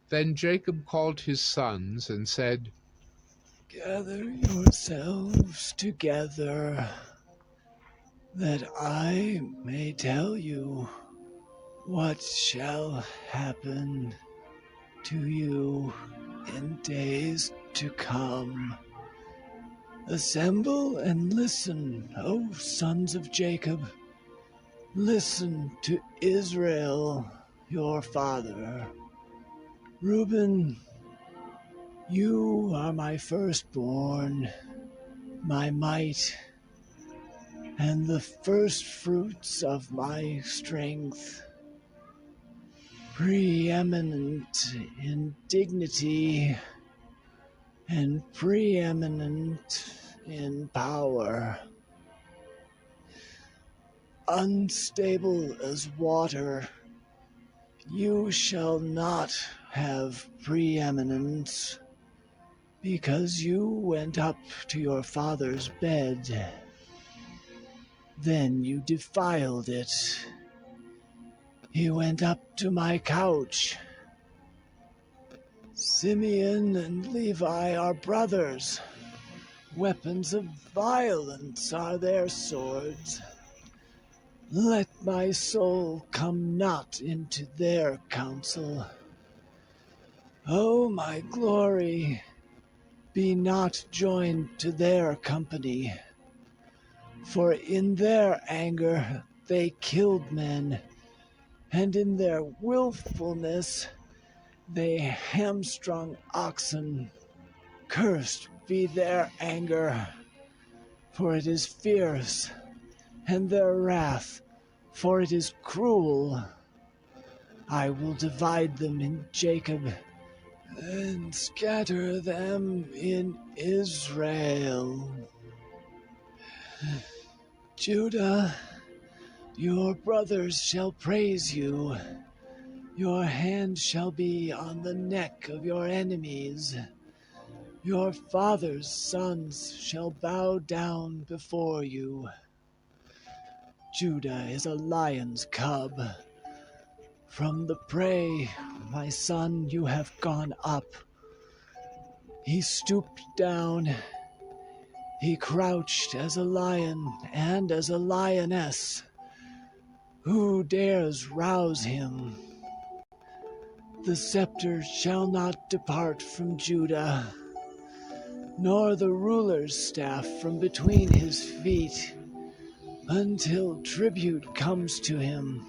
Then Jacob called his sons and said, "Gather yourselves together, that I may tell you what shall happen to you in days to come. Assemble and listen, O sons of Jacob. Listen to Israel, your father. Reuben, you are my firstborn, my might, and the first fruits of my strength, preeminent in dignity and preeminent in power, unstable as water. You shall not have preeminence, because you went up to your father's bed. Then you defiled it. He went up to my couch. Simeon and Levi are brothers. Weapons of violence are their swords. Let my soul come not into their counsel. O my glory, be not joined to their company. For in their anger they killed men, and in their willfulness they hamstrung oxen. Cursed be their anger, for it is fierce, and their wrath, for it is cruel. I will divide them in Jacob, and scatter them in Israel. Judah, your brothers shall praise you. Your hand shall be on the neck of your enemies. Your father's sons shall bow down before you. Judah is a lion's cub. From the prey, my son, you have gone up. He stooped down. He crouched as a lion and as a lioness. Who dares rouse him? The scepter shall not depart from Judah, nor the ruler's staff from between his feet, until tribute comes to him,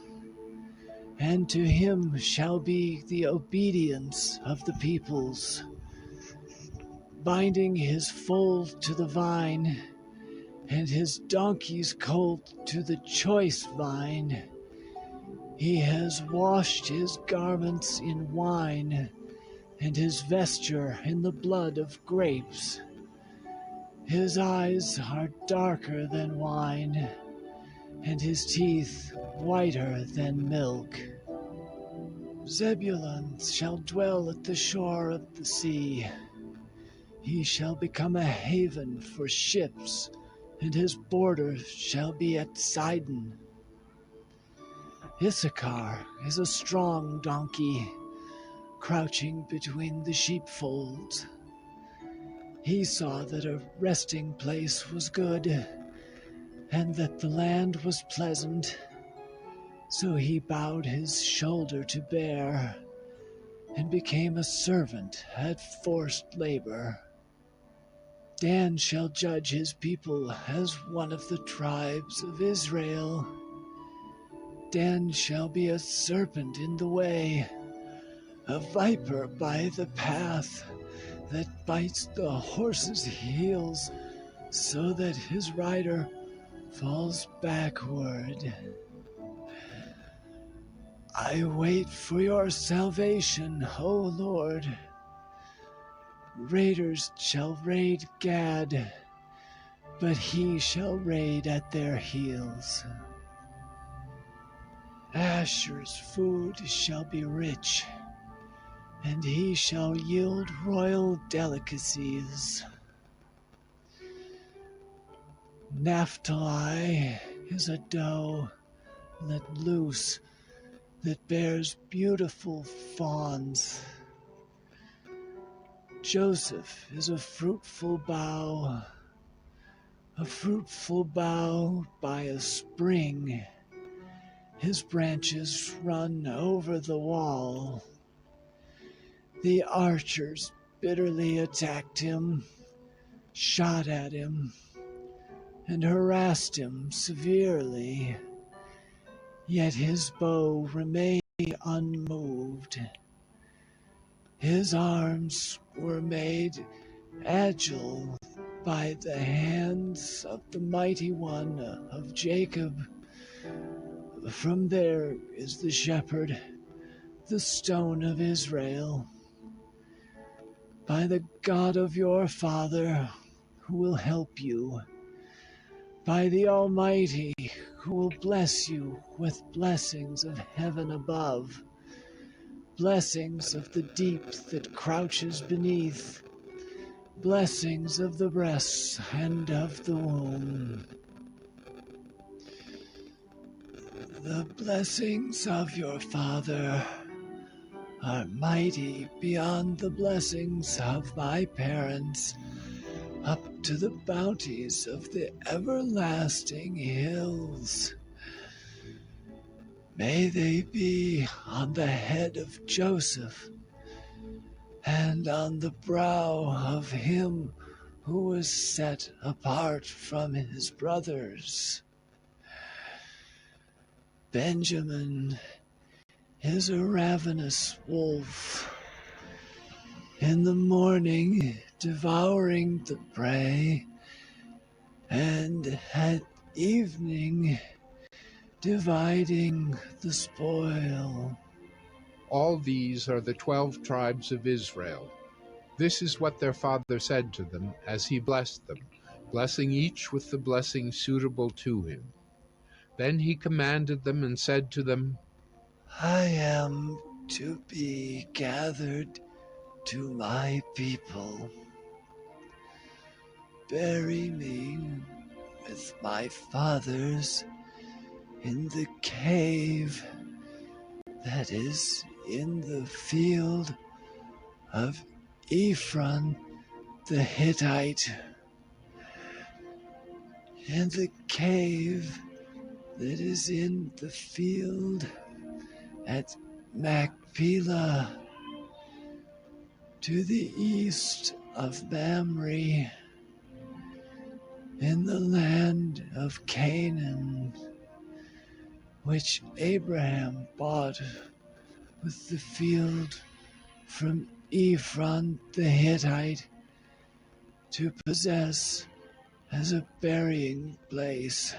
and to him shall be the obedience of the peoples. Binding his foal to the vine, and his donkey's colt to the choice vine. He has washed his garments in wine, and his vesture in the blood of grapes. His eyes are darker than wine, and his teeth whiter than milk. Zebulun shall dwell at the shore of the sea. He shall become a haven for ships, and his border shall be at Sidon. Issachar is a strong donkey, crouching between the sheepfolds. He saw that a resting place was good, and that the land was pleasant, so he bowed his shoulder to bear, and became a servant at forced labor. Dan shall judge his people as one of the tribes of Israel. Dan shall be a serpent in the way, a viper by the path, that bites the horse's heels, so that his rider falls backward. I wait for your salvation, O Lord. Raiders shall raid Gad, but he shall raid at their heels. Asher's food shall be rich, and he shall yield royal delicacies. Naphtali is a doe let loose that bears beautiful fawns. Joseph is a fruitful bough by a spring. His branches run over the wall. The archers bitterly attacked him, shot at him, and harassed him severely. Yet his bow remained unmoved. His arms were made agile by the hands of the mighty one of Jacob. From there is the shepherd, the stone of Israel. By the God of your father, who will help you. By the Almighty, who will bless you with blessings of heaven above, blessings of the deep that crouches beneath, blessings of the breasts and of the womb. The blessings of your father are mighty beyond the blessings of my parents, up to the bounties of the everlasting hills. May they be on the head of Joseph, and on the brow of him who was set apart from his brothers. Benjamin is a ravenous wolf, in the morning devouring the prey, and at evening dividing the spoil. All these are the 12 tribes of Israel. This is what their father said to them as he blessed them, blessing each with the blessing suitable to him. Then he commanded them and said to them, I am to be gathered to my people. Bury me with my fathers in the cave that is in the field of Ephron the Hittite, in the cave that is in the field at Machpelah, to the east of Mamre, in the land of Canaan, which Abraham bought with the field from Ephron the Hittite to possess as a burying place.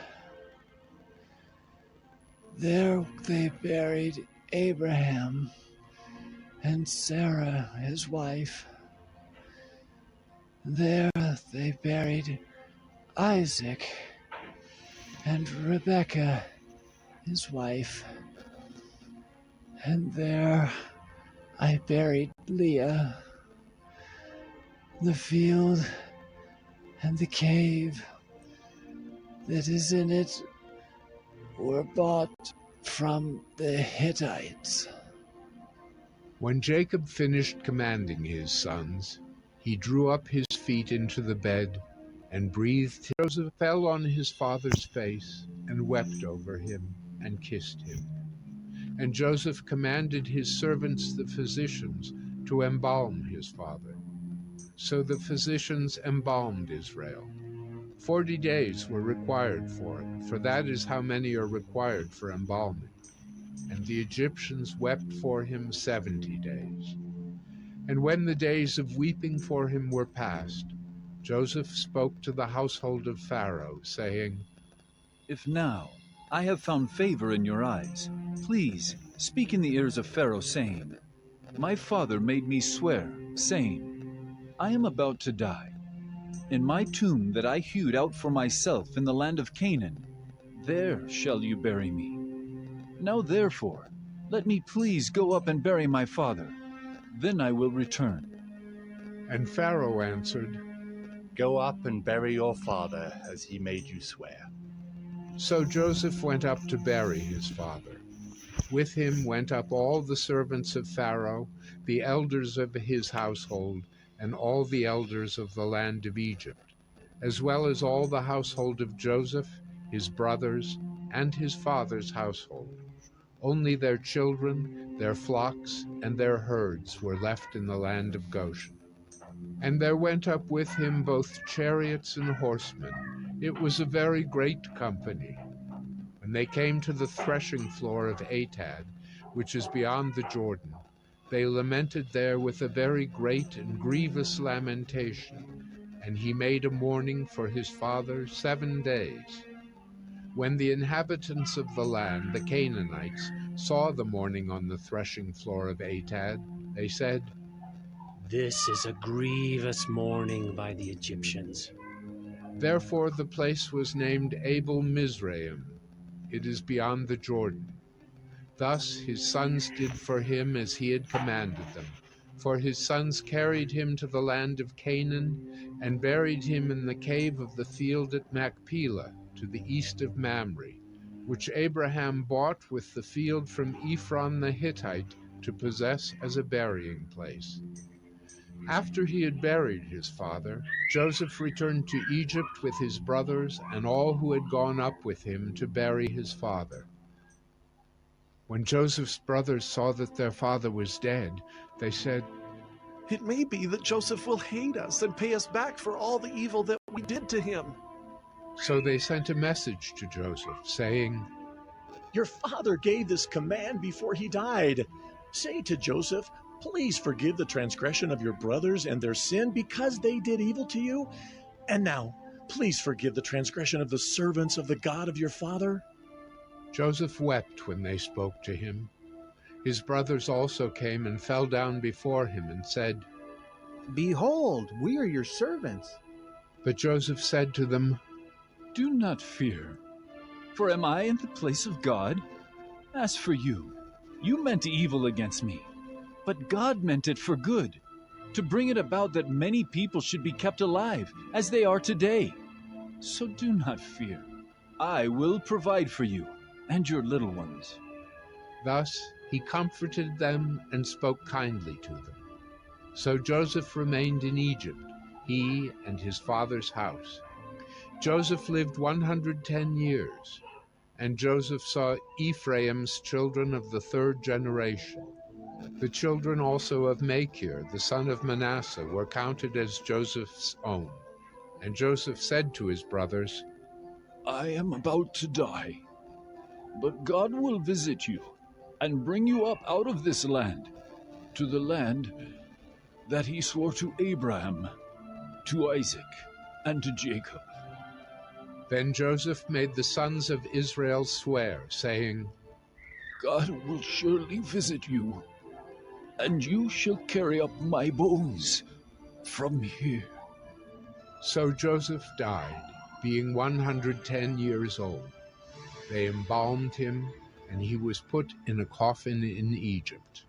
There they buried Abraham and Sarah his wife. There they buried Isaac and Rebekah his wife. And there I buried Leah. The field and the cave that is in it were bought from the Hittites. When Jacob finished commanding his sons, he drew up his feet into the bed and breathed. Joseph fell on his father's face and wept over him and kissed him. And Joseph commanded his servants, the physicians, to embalm his father. So the physicians embalmed Israel. 40 days were required for it, for that is how many are required for embalming. And the Egyptians wept for him 70 days. And when the days of weeping for him were past, Joseph spoke to the household of Pharaoh, saying, If now I have found favor in your eyes, please speak in the ears of Pharaoh, saying, My father made me swear, saying, I am about to die. In my tomb that I hewed out for myself in the land of Canaan, there shall you bury me. Now therefore, let me please go up and bury my father. Then I will return. And Pharaoh answered, Go up and bury your father as he made you swear. So Joseph went up to bury his father. With him went up all the servants of Pharaoh, the elders of his household, and all the elders of the land of Egypt, as well as all the household of Joseph, his brothers, and his father's household. Only their children, their flocks, and their herds were left in the land of Goshen. And there went up with him both chariots and horsemen. It was a very great company. When they came to the threshing floor of Atad, which is beyond the Jordan, they lamented there with a very great and grievous lamentation, and he made a mourning for his father 7 days. When the inhabitants of the land, the Canaanites, saw the mourning on the threshing floor of Atad, they said, "This is a grievous mourning by the Egyptians." Therefore the place was named Abel Mizraim. It is beyond the Jordan. Thus his sons did for him as he had commanded them. For his sons carried him to the land of Canaan and buried him in the cave of the field at Machpelah, to the east of Mamre, which Abraham bought with the field from Ephron the Hittite to possess as a burying place. After he had buried his father, Joseph returned to Egypt with his brothers and all who had gone up with him to bury his father. When Joseph's brothers saw that their father was dead, they said, "It may be that Joseph will hate us and pay us back for all the evil that we did to him." So they sent a message to Joseph, saying, "Your father gave this command before he died. Say to Joseph, 'Please forgive the transgression of your brothers and their sin because they did evil to you. And now, please forgive the transgression of the servants of the God of your father.'" Joseph wept when they spoke to him. His brothers also came and fell down before him and said, "Behold, we are your servants." But Joseph said to them, Do not fear, for am I in the place of God? As for you, you meant evil against me, but God meant it for good, to bring it about that many people should be kept alive, as they are today. So do not fear. I will provide for you and your little ones. Thus he comforted them and spoke kindly to them. So Joseph remained in Egypt, he and his father's house. Joseph lived 110 years, and Joseph saw Ephraim's children of the 3rd generation. The children also of Machir, the son of Manasseh, were counted as Joseph's own. And Joseph said to his brothers, I am about to die, but God will visit you and bring you up out of this land, to the land that he swore to Abraham, to Isaac, and to Jacob. Then Joseph made the sons of Israel swear, saying, God will surely visit you, and you shall carry up my bones from here. So Joseph died, being 110 years old. They embalmed him, and he was put in a coffin in Egypt.